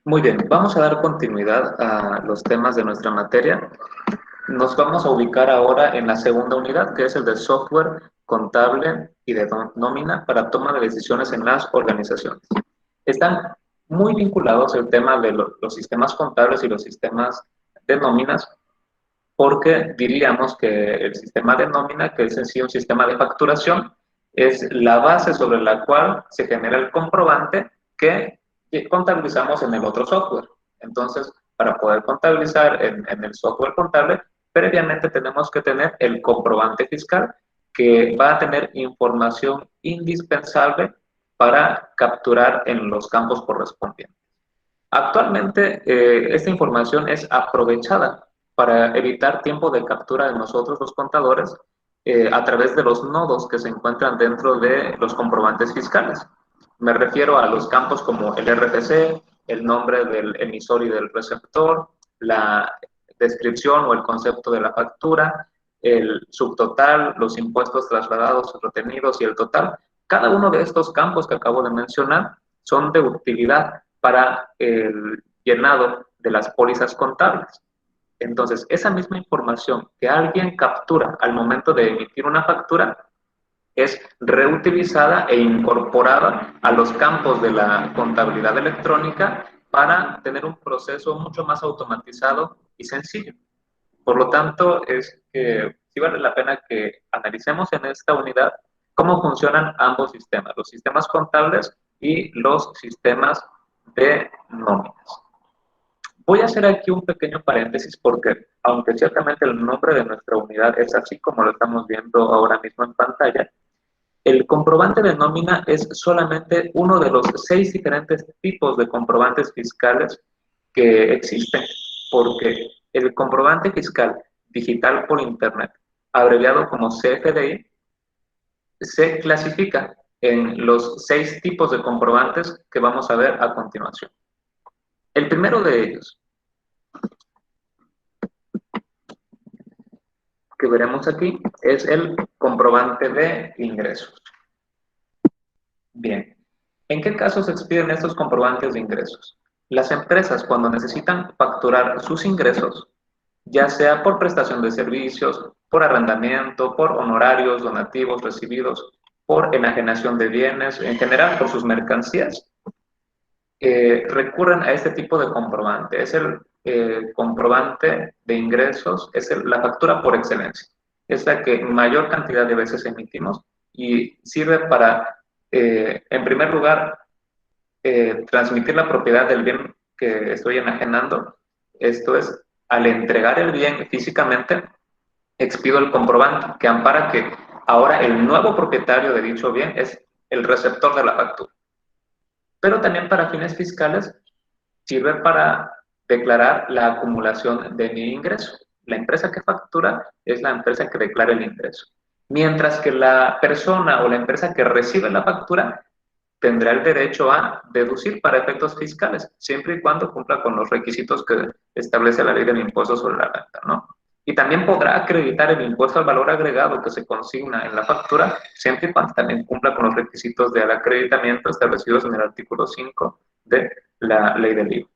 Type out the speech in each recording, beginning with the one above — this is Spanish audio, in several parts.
Muy bien, vamos a dar continuidad a los temas de nuestra materia. Nos vamos a ubicar ahora en la segunda unidad, que es el de software contable y de nómina para toma de decisiones en las organizaciones. Están muy vinculados el tema de los sistemas contables y los sistemas de nóminas, porque diríamos que el sistema de nómina, que es en sí un sistema de facturación, es la base sobre la cual se genera el comprobante que contabilizamos en el otro software. Entonces, para poder contabilizar en el software contable, previamente tenemos que tener el comprobante fiscal, que va a tener información indispensable para capturar en los campos correspondientes. Actualmente, esta información es aprovechada para evitar tiempo de captura de nosotros, los contadores, a través de los nodos que se encuentran dentro de los comprobantes fiscales. Me refiero a los campos como el RFC, el nombre del emisor y del receptor, la descripción o el concepto de la factura, el subtotal, los impuestos trasladados, retenidos y el total. Cada uno de estos campos que acabo de mencionar son de utilidad para el llenado de las pólizas contables. Entonces, esa misma información que alguien captura al momento de emitir una factura es reutilizada e incorporada a los campos de la contabilidad electrónica para tener un proceso mucho más automatizado y sencillo. Por lo tanto, es que sí vale la pena que analicemos en esta unidad cómo funcionan ambos sistemas, los sistemas contables y los sistemas de nóminas. Voy a hacer aquí un pequeño paréntesis porque, aunque ciertamente el nombre de nuestra unidad es así como lo estamos viendo ahora mismo en pantalla, el comprobante de nómina es solamente uno de los 6 diferentes tipos de comprobantes fiscales que existen, porque el comprobante fiscal digital por Internet, abreviado como CFDI, se clasifica en los 6 tipos de comprobantes que vamos a ver a continuación. El primero de ellos, que veremos aquí, es el comprobante de ingresos. Bien, ¿en qué casos se expiden estos comprobantes de ingresos? Las empresas, cuando necesitan facturar sus ingresos, ya sea por prestación de servicios, por arrendamiento, por honorarios, donativos recibidos, por enajenación de bienes, en general por sus mercancías, recurren a este tipo de comprobante. Es el comprobante de ingresos, es la factura por excelencia. Es la que mayor cantidad de veces emitimos y sirve para, en primer lugar, transmitir la propiedad del bien que estoy enajenando. Esto es, al entregar el bien físicamente, expido el comprobante que ampara que ahora el nuevo propietario de dicho bien es el receptor de la factura. Pero también para fines fiscales sirve para declarar la acumulación de mi ingreso. La empresa que factura es la empresa que declara el ingreso. Mientras que la persona o la empresa que recibe la factura tendrá el derecho a deducir para efectos fiscales, siempre y cuando cumpla con los requisitos que establece la ley del impuesto sobre la renta, ¿no? Y también podrá acreditar el impuesto al valor agregado que se consigna en la factura, siempre y cuando también cumpla con los requisitos del acreditamiento establecidos en el artículo 5 de la ley del IVA.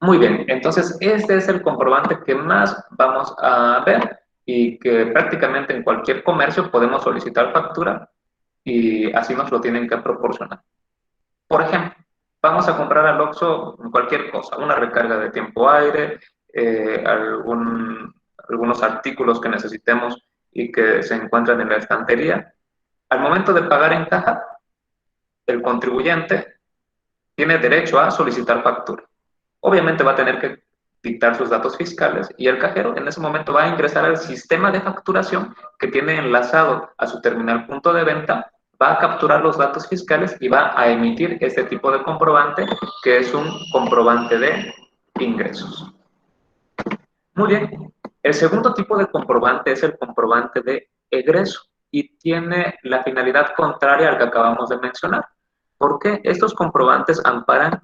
Muy bien, entonces este es el comprobante que más vamos a ver y que prácticamente en cualquier comercio podemos solicitar factura y así nos lo tienen que proporcionar. Por ejemplo, vamos a comprar al Oxxo cualquier cosa, una recarga de tiempo aire, algunos artículos que necesitemos y que se encuentran en la estantería. Al momento de pagar en caja, el contribuyente tiene derecho a solicitar factura. Obviamente va a tener que dictar sus datos fiscales y el cajero en ese momento va a ingresar al sistema de facturación que tiene enlazado a su terminal punto de venta, va a capturar los datos fiscales y va a emitir este tipo de comprobante que es un comprobante de ingresos. Muy bien, el segundo tipo de comprobante es el comprobante de egreso y tiene la finalidad contraria al que acabamos de mencionar. ¿Por qué? Estos comprobantes amparan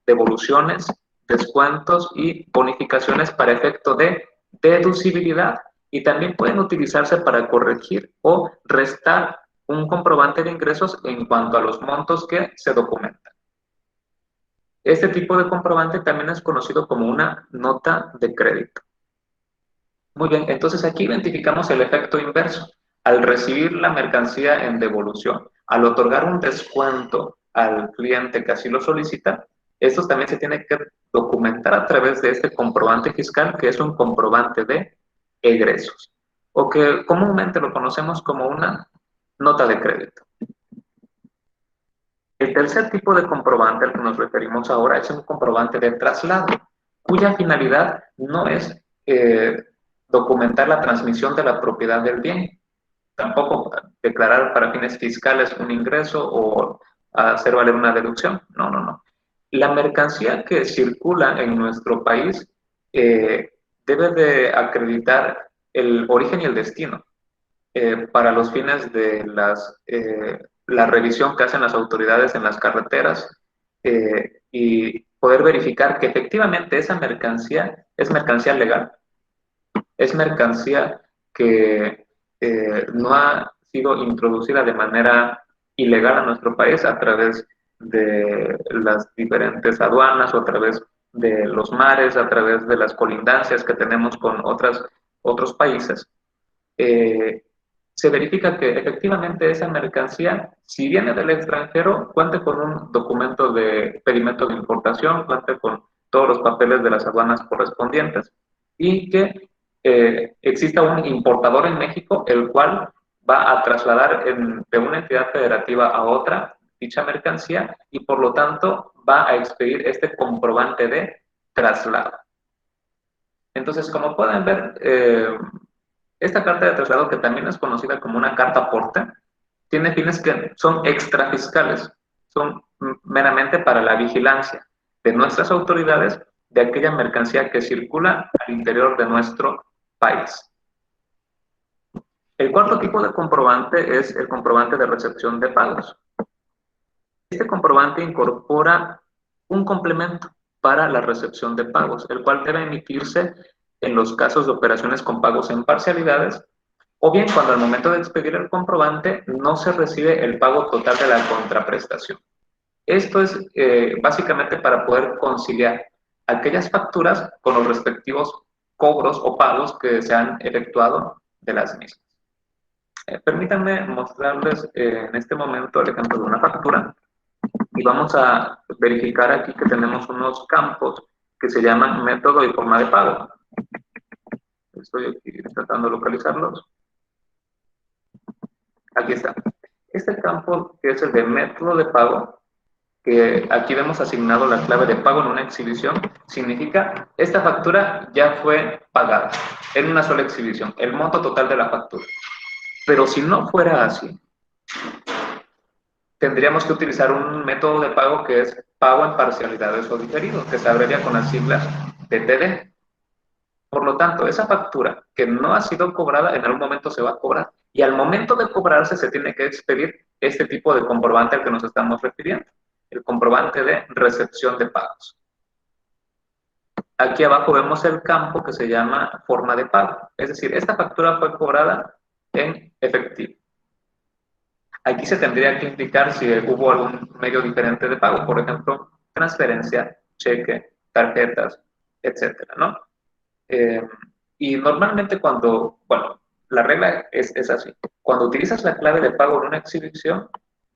devoluciones, descuentos y bonificaciones para efecto de deducibilidad y también pueden utilizarse para corregir o restar un comprobante de ingresos en cuanto a los montos que se documentan. Este tipo de comprobante también es conocido como una nota de crédito. Muy bien, entonces aquí identificamos el efecto inverso. Al recibir la mercancía en devolución, al otorgar un descuento al cliente que así lo solicita, esto también se tiene que documentar a través de este comprobante fiscal, que es un comprobante de egresos, o que comúnmente lo conocemos como una nota de crédito. El tercer tipo de comprobante al que nos referimos ahora es un comprobante de traslado, cuya finalidad no es documentar la transmisión de la propiedad del bien, tampoco declarar para fines fiscales un ingreso o hacer valer una deducción. No, no, no. La mercancía que circula en nuestro país eh, debe de acreditar el origen y el destino para los fines de la revisión que hacen las autoridades en las carreteras y poder verificar que efectivamente esa mercancía es mercancía legal, es mercancía que no ha sido introducida de manera ilegal a nuestro país a través de las diferentes aduanas o a través de los mares, a través de las colindancias que tenemos con otros países. eh, Se verifica que efectivamente esa mercancía, si viene del extranjero, cuente con un documento de pedimento de importación, cuente con todos los papeles de las aduanas correspondientes y que exista un importador en México el cual va a trasladar de una entidad federativa a otra dicha mercancía y por lo tanto va a expedir este comprobante de traslado. Entonces, como pueden ver, esta carta de traslado, que también es conocida como una carta aporte, tiene fines que son extrafiscales, son meramente para la vigilancia de nuestras autoridades de aquella mercancía que circula al interior de nuestro país. El cuarto tipo de comprobante es el comprobante de recepción de pagos. Este comprobante incorpora un complemento para la recepción de pagos, el cual debe emitirse en los casos de operaciones con pagos en parcialidades o bien cuando al momento de expedir el comprobante no se recibe el pago total de la contraprestación. Esto es básicamente para poder conciliar aquellas facturas con los respectivos cobros o pagos que se han efectuado de las mismas. Permítanme mostrarles en este momento el ejemplo de una factura y vamos a verificar aquí que tenemos unos campos que se llaman método y forma de pago. Estoy aquí tratando de localizarlos. Aquí está. Este campo, que es el de método de pago, que aquí vemos asignado la clave de pago en una exhibición, significa esta factura ya fue pagada en una sola exhibición, el monto total de la factura. Pero si no fuera así, tendríamos que utilizar un método de pago que es pago en parcialidades o diferido, que se abrevia con las siglas PTD. Por lo tanto, esa factura que no ha sido cobrada, en algún momento se va a cobrar. Y al momento de cobrarse se tiene que expedir este tipo de comprobante al que nos estamos refiriendo, el comprobante de recepción de pagos. Aquí abajo vemos el campo que se llama forma de pago. Es decir, esta factura fue cobrada en efectivo. Aquí se tendría que indicar si hubo algún medio diferente de pago, por ejemplo, transferencia, cheque, tarjetas, etcétera, ¿no? Eh, y normalmente bueno, la regla es así. Cuando utilizas la clave de pago en una exhibición,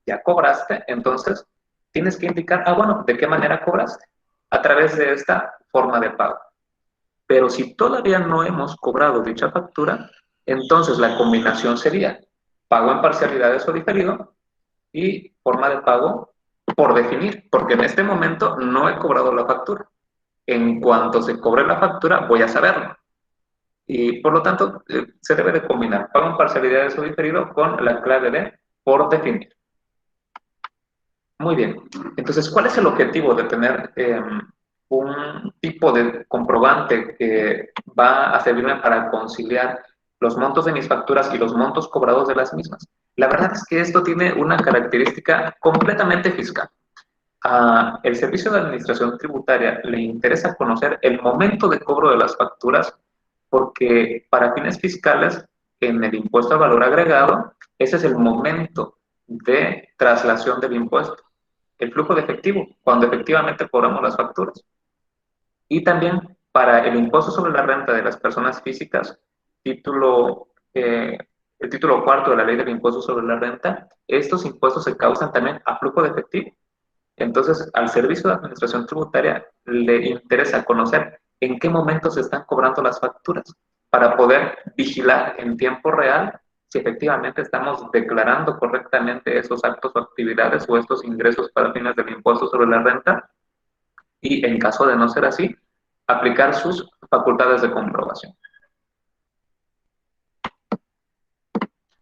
ya cobraste, entonces tienes que indicar, bueno, ¿de qué manera cobraste? A través de esta forma de pago. Pero si todavía no hemos cobrado dicha factura, entonces la combinación sería pago en parcialidades o diferido y forma de pago por definir, porque en este momento no he cobrado la factura. En cuanto se cobre la factura, voy a saberlo. Y por lo tanto, se debe de combinar pago en parcialidades o diferido con la clave de por definir. Muy bien. Entonces, ¿cuál es el objetivo de tener un tipo de comprobante que va a servirme para conciliar los montos de mis facturas y los montos cobrados de las mismas? La verdad es que esto tiene una característica completamente fiscal. El Servicio de Administración Tributaria le interesa conocer el momento de cobro de las facturas porque para fines fiscales, en el impuesto al valor agregado, ese es el momento de traslación del impuesto. el flujo de efectivo, cuando efectivamente cobramos las facturas. Y también para el impuesto sobre la renta de las personas físicas, título, el título cuarto de la ley del impuesto sobre la renta, estos impuestos se causan también a flujo de efectivo. Entonces, al Servicio de Administración Tributaria le interesa conocer en qué momento se están cobrando las facturas para poder vigilar en tiempo real si efectivamente estamos declarando correctamente esos actos o actividades o estos ingresos para fines del impuesto sobre la renta y, en caso de no ser así, aplicar sus facultades de comprobación.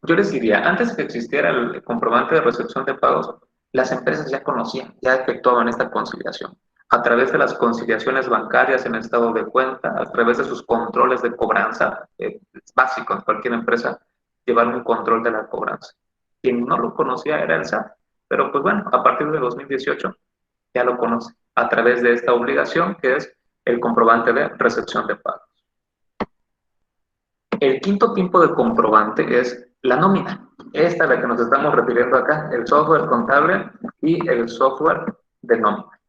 Yo les diría, antes que existiera el comprobante de recepción de pagos, las empresas ya conocían, ya efectuaban esta conciliación. A través de las conciliaciones bancarias en estado de cuenta, a través de sus controles de cobranza, es básico en cualquier empresa llevar un control de la cobranza. Quien no lo conocía era el SAT, pero pues bueno, a partir de 2018 ya lo conoce, a través de esta obligación que es el comprobante de recepción de pagos. El quinto tipo de comprobante es la nómina. Esta a la que nos estamos refiriendo acá, el software contable y el software de nómina.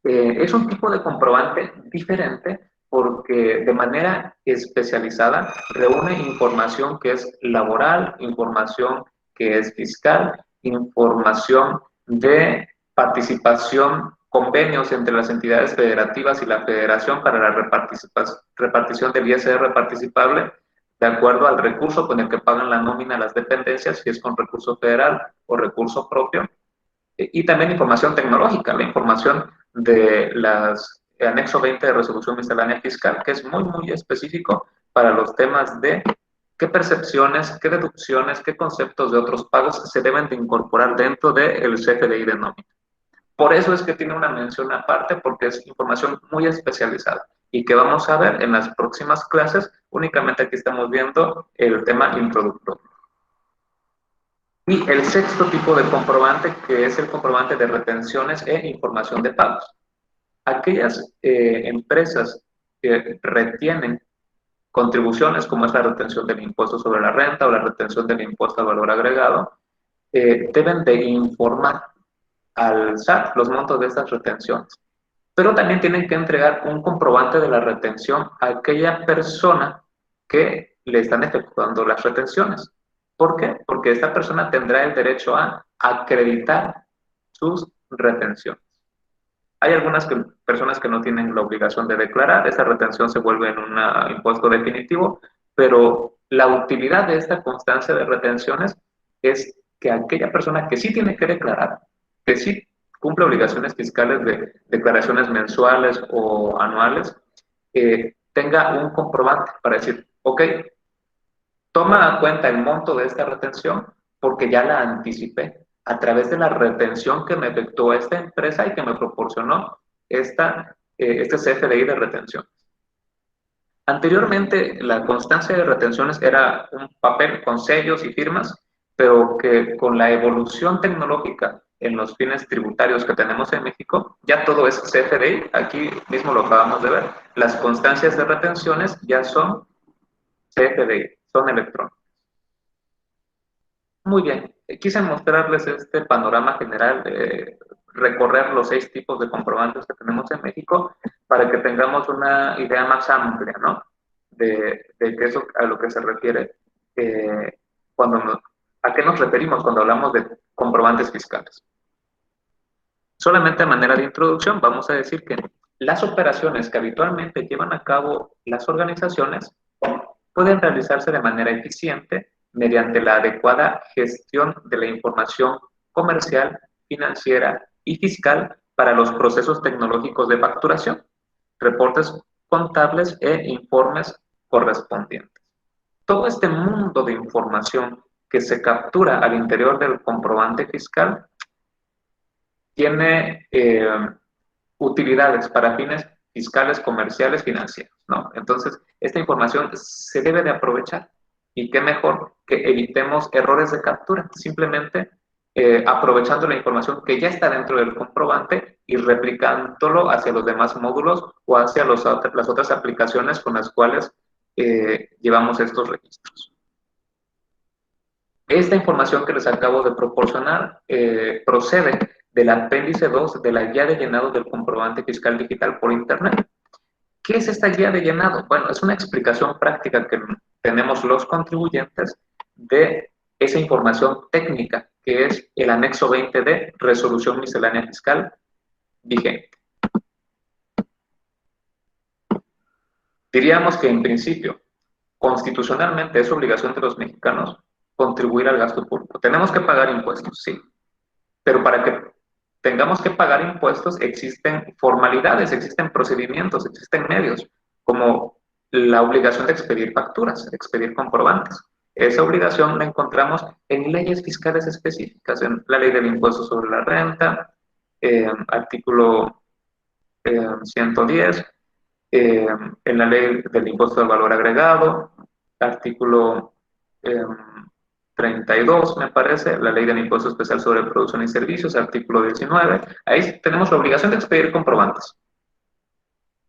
Es un tipo de comprobante diferente porque de manera especializada reúne información que es laboral, información que es fiscal, información de participación, convenios entre las entidades federativas y la federación para la repartición del ISR participable de acuerdo al recurso con el que pagan la nómina a las dependencias, si es con recurso federal o recurso propio, y también información tecnológica, la información de las anexo 20 de resolución miscelánea fiscal, que es muy, muy específico para los temas de qué percepciones, qué deducciones, qué conceptos de otros pagos se deben de incorporar dentro del CFDI de nómina. Por eso es que tiene una mención aparte, porque es información muy especializada y que vamos a ver en las próximas clases. Únicamente aquí estamos viendo el tema introductorio. Y el sexto tipo de comprobante, que es el comprobante de retenciones e información de pagos. Aquellas empresas que retienen contribuciones, como es la retención del impuesto sobre la renta o la retención del impuesto al valor agregado, deben de informar al SAT los montos de estas retenciones. Pero también tienen que entregar un comprobante de la retención a aquella persona que le están efectuando las retenciones. ¿Por qué? Porque esta persona tendrá el derecho a acreditar sus retenciones. Hay algunas personas que no tienen la obligación de declarar, esa retención se vuelve en un impuesto definitivo, pero la utilidad de esta constancia de retenciones es que aquella persona que sí tiene que declarar, que sí cumple obligaciones fiscales de declaraciones mensuales o anuales, tenga un comprobante para decir, ok, toma a cuenta el monto de esta retención porque ya la anticipé a través de la retención que me efectuó esta empresa y que me proporcionó este CFDI de retención. Anteriormente, la constancia de retenciones era un papel con sellos y firmas, pero que con la evolución tecnológica en los fines tributarios que tenemos en México, ya todo es CFDI. Aquí mismo lo acabamos de ver. Las constancias de retenciones ya son CFDI, son electrónicas. Muy bien, quise mostrarles este panorama general, recorrer los 6 tipos de comprobantes que tenemos en México para que tengamos una idea más amplia, ¿no? De qué es a lo que se refiere, a qué nos referimos cuando hablamos de comprobantes fiscales. Solamente a manera de introducción, vamos a decir que las operaciones que habitualmente llevan a cabo las organizaciones pueden realizarse de manera eficiente mediante la adecuada gestión de la información comercial, financiera y fiscal para los procesos tecnológicos de facturación, reportes contables e informes correspondientes. Todo este mundo de información que se captura al interior del comprobante fiscal tiene utilidades para fines fiscales, comerciales, financieros, ¿no? Entonces, esta información se debe de aprovechar y qué mejor que evitemos errores de captura, simplemente aprovechando la información que ya está dentro del comprobante y replicándolo hacia los demás módulos o hacia las otras aplicaciones con las cuales llevamos estos registros. Esta información que les acabo de proporcionar procede del apéndice 2 de la guía de llenado del comprobante fiscal digital por Internet. ¿Qué es esta guía de llenado? Bueno, es una explicación práctica que tenemos los contribuyentes de esa información técnica, que es el anexo 20 de resolución miscelánea fiscal vigente. Diríamos que en principio, constitucionalmente es obligación de los mexicanos contribuir al gasto público. Tenemos que pagar impuestos, sí, pero para que tengamos que pagar impuestos existen formalidades, existen procedimientos, existen medios, como la obligación de expedir facturas, expedir comprobantes. Esa obligación la encontramos en leyes fiscales específicas, en la ley del impuesto sobre la renta, artículo 110, en la ley del impuesto al valor agregado, artículo 32, me parece, la ley del impuesto especial sobre producción y servicios, artículo 19. Ahí tenemos la obligación de expedir comprobantes.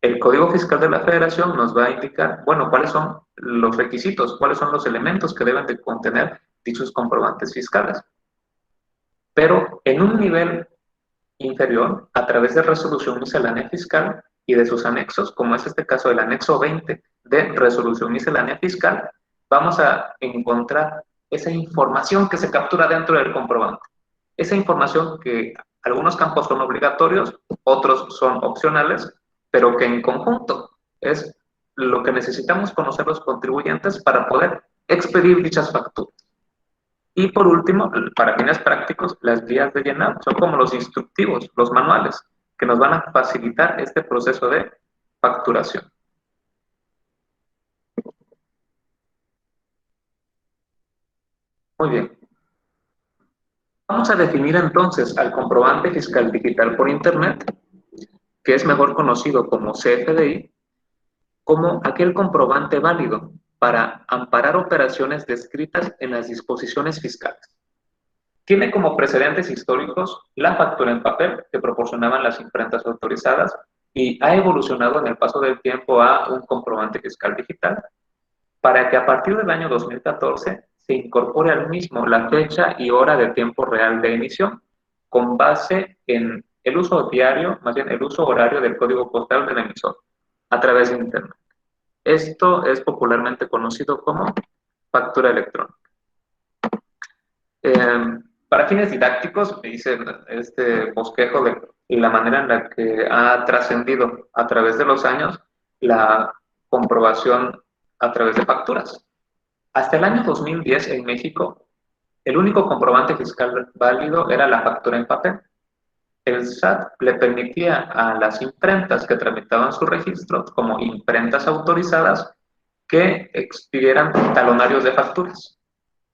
El Código Fiscal de la Federación nos va a indicar, bueno, cuáles son los requisitos, cuáles son los elementos que deben de contener dichos comprobantes fiscales. Pero en un nivel inferior, a través de resolución miscelánea fiscal y de sus anexos, como es este caso del anexo 20 de resolución miscelánea fiscal, vamos a encontrar esa información que se captura dentro del comprobante. Esa información que algunos campos son obligatorios, otros son opcionales, pero que en conjunto es lo que necesitamos conocer los contribuyentes para poder expedir dichas facturas. Y por último, para fines prácticos, las guías de llenado son como los instructivos, los manuales, que nos van a facilitar este proceso de facturación. Muy bien. Vamos a definir entonces al comprobante fiscal digital por Internet, que es mejor conocido como CFDI, como aquel comprobante válido para amparar operaciones descritas en las disposiciones fiscales. Tiene como precedentes históricos la factura en papel que proporcionaban las imprentas autorizadas y ha evolucionado en el paso del tiempo a un comprobante fiscal digital para que a partir del año 2014 se incorpore al mismo la fecha y hora de tiempo real de emisión con base en el uso diario, más bien el uso horario del código postal del emisor a través de Internet. Esto es popularmente conocido como factura electrónica. Para fines didácticos, hice este bosquejo de la manera en la que ha trascendido a través de los años la comprobación a través de facturas. Hasta el año 2010 en México, el único comprobante fiscal válido era la factura en papel. El SAT le permitía a las imprentas que tramitaban su registro como imprentas autorizadas que expidieran talonarios de facturas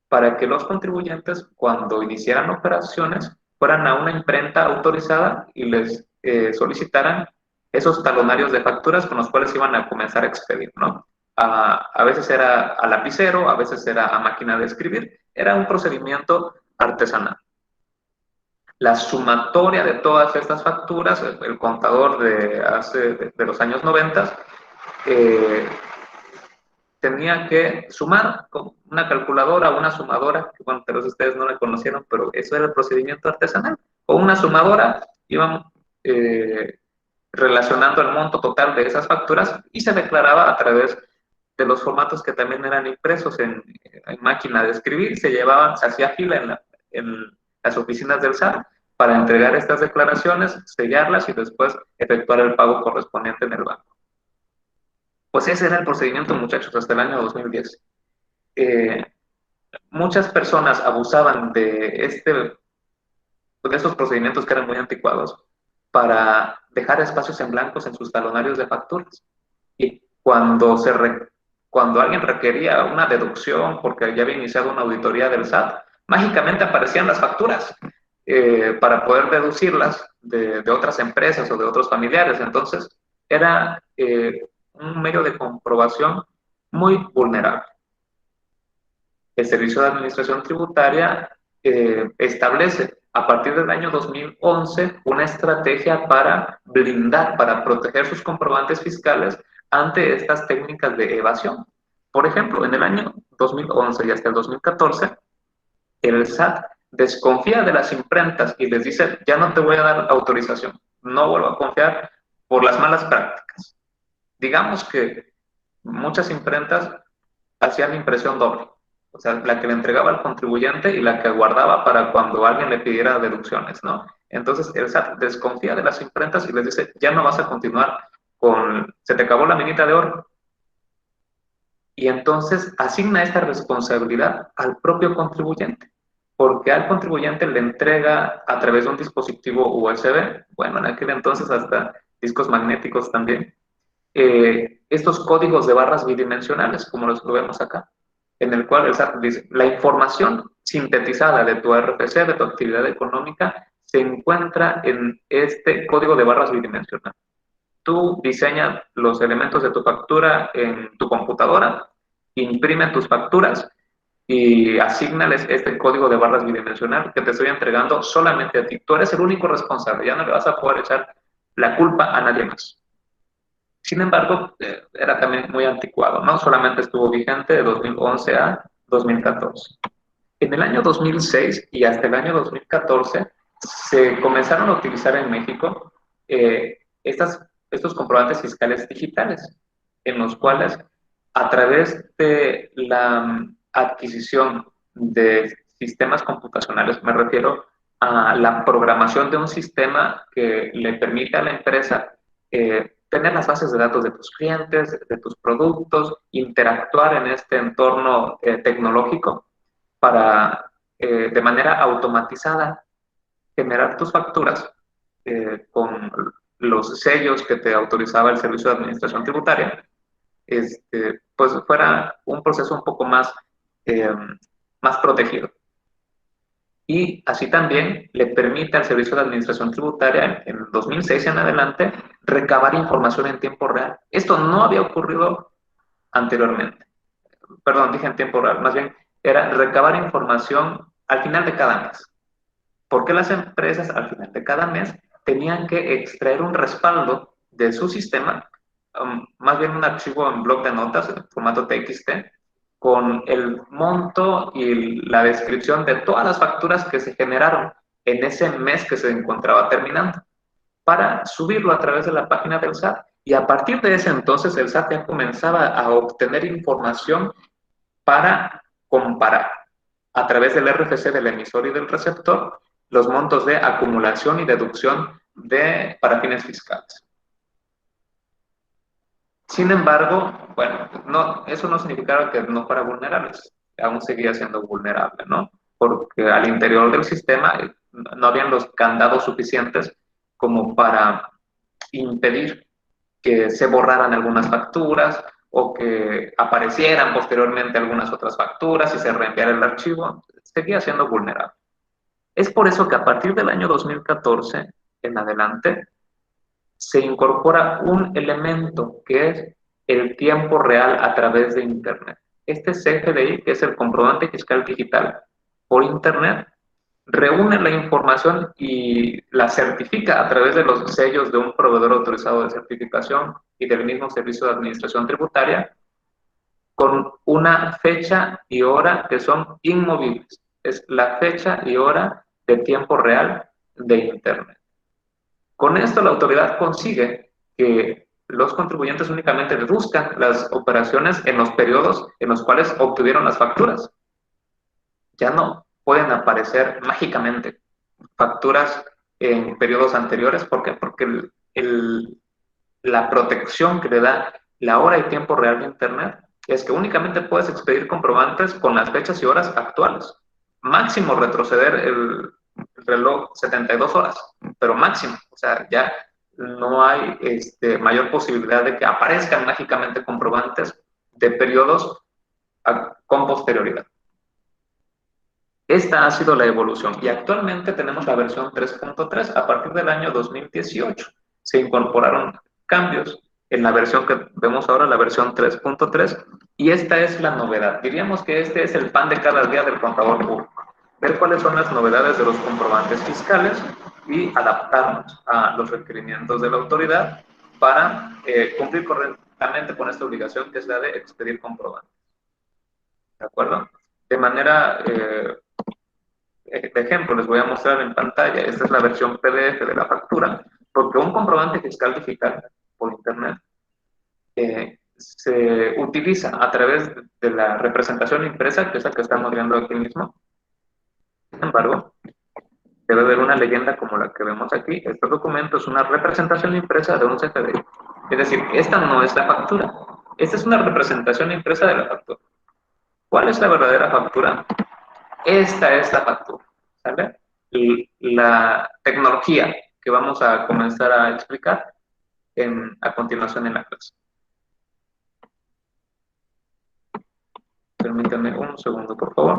para que los contribuyentes, cuando iniciaran operaciones, fueran a una imprenta autorizada y les solicitaran esos talonarios de facturas con los cuales iban a comenzar a expedir, ¿no? A veces era a lapicero, a veces era a máquina de escribir, era un procedimiento artesanal. La sumatoria de todas estas facturas, el contador de los años 90, tenía que sumar con una calculadora o una sumadora, que bueno, tal vez ustedes no la conocieron, pero eso era el procedimiento artesanal. Con una sumadora íbamos relacionando el monto total de esas facturas y se declaraba a través de los formatos que también eran impresos en máquina de escribir, se llevaban, se hacía fila en las oficinas del SAT para entregar estas declaraciones, sellarlas y después efectuar el pago correspondiente en el banco. Pues ese era el procedimiento, muchachos, hasta el año 2010. Muchas personas abusaban de estos procedimientos que eran muy anticuados para dejar espacios en blancos en sus talonarios de facturas. Y cuando alguien requería una deducción porque ya había iniciado una auditoría del SAT, mágicamente aparecían las facturas para poder deducirlas de otras empresas o de otros familiares. Entonces, era un medio de comprobación muy vulnerable. El Servicio de Administración Tributaria establece a partir del año 2011 una estrategia para blindar, para proteger sus comprobantes fiscales ante estas técnicas de evasión. Por ejemplo, en el año 2011 y hasta el 2014, el SAT desconfía de las imprentas y les dice, ya no te voy a dar autorización, no vuelvo a confiar por las malas prácticas. Digamos que muchas imprentas hacían impresión doble, o sea, la que le entregaba al contribuyente y la que guardaba para cuando alguien le pidiera deducciones, ¿no? Entonces el SAT desconfía de las imprentas y les dice, ya no vas a continuar se te acabó la minita de oro. Y entonces asigna esta responsabilidad al propio contribuyente, porque al contribuyente le entrega a través de un dispositivo USB, bueno, en aquel entonces hasta discos magnéticos también, estos códigos de barras bidimensionales, como los que vemos acá, en el cual el SAT dice, la información sintetizada de tu RFC, de tu actividad económica, se encuentra en este código de barras bidimensional. Tú diseñas los elementos de tu factura en tu computadora, imprime tus facturas y asignales este código de barras bidimensional que te estoy entregando solamente a ti. Tú eres el único responsable, ya no le vas a poder echar la culpa a nadie más. Sin embargo, era también muy anticuado, ¿no? Solamente estuvo vigente de 2011 a 2014. En el año 2006 y hasta el año 2014 se comenzaron a utilizar en México estos comprobantes fiscales digitales, en los cuales a través de la adquisición de sistemas computacionales, me refiero a la programación de un sistema que le permite a la empresa tener las bases de datos de tus clientes, de tus productos, interactuar en este entorno tecnológico para, de manera automatizada, generar tus facturas con los sellos que te autorizaba el Servicio de Administración Tributaria, pues fuera un proceso un poco eh, más protegido. Y así también le permite al Servicio de Administración Tributaria en 2006 en adelante recabar información en tiempo real. Esto no había ocurrido anteriormente. Perdón, dije en tiempo real, más bien era recabar información al final de cada mes. Porque las empresas al final de cada mes tenían que extraer un respaldo de su sistema, más bien un archivo en bloc de notas en formato TXT, con el monto y la descripción de todas las facturas que se generaron en ese mes que se encontraba terminando, para subirlo a través de la página del SAT. Y a partir de ese entonces el SAT ya comenzaba a obtener información para comparar a través del RFC del emisor y del receptor los montos de acumulación y deducción para fines fiscales. Sin embargo, bueno, no, eso no significaba que no fuera vulnerable, aún seguía siendo vulnerable, ¿no? Porque al interior del sistema no habían los candados suficientes como para impedir que se borraran algunas facturas o que aparecieran posteriormente algunas otras facturas y se reenviara el archivo, seguía siendo vulnerable. Es por eso que a partir del año 2014 en adelante se incorpora un elemento que es el tiempo real a través de Internet. Este CFDI, que es el comprobante fiscal digital por Internet, reúne la información y la certifica a través de los sellos de un proveedor autorizado de certificación y del mismo Servicio de Administración Tributaria con una fecha y hora que son inmovibles. Es la fecha y hora de tiempo real de Internet. Con esto la autoridad consigue que los contribuyentes únicamente deduzcan las operaciones en los periodos en los cuales obtuvieron las facturas. Ya no pueden aparecer mágicamente facturas en periodos anteriores. ¿Por qué? Porque la protección que le da la hora y tiempo real de Internet es que únicamente puedes expedir comprobantes con las fechas y horas actuales. Máximo retroceder el reloj 72 horas, pero máximo. O sea, ya no hay mayor posibilidad de que aparezcan mágicamente comprobantes de periodos con posterioridad. Esta ha sido la evolución y actualmente tenemos la versión 3.3. A partir del año 2018 se incorporaron cambios en la versión que vemos ahora, la versión 3.3, y esta es la novedad. Diríamos que este es el pan de cada día del contador público. Ver cuáles son las novedades de los comprobantes fiscales y adaptarnos a los requerimientos de la autoridad para cumplir correctamente con esta obligación que es la de expedir comprobantes. ¿De acuerdo? De manera de ejemplo, les voy a mostrar en pantalla. Esta es la versión PDF de la factura, porque un comprobante fiscal digital por Internet se utiliza a través de la representación impresa, que es la que estamos viendo aquí mismo. Sin embargo, debe haber una leyenda como la que vemos aquí. Este documento es una representación impresa de un CFDI. Es decir, esta no es la factura. Esta es una representación impresa de la factura. ¿Cuál es la verdadera factura? Esta es la factura. ¿Sale? Y la tecnología que vamos a comenzar a explicar a continuación en la clase. Permítanme un segundo, por favor.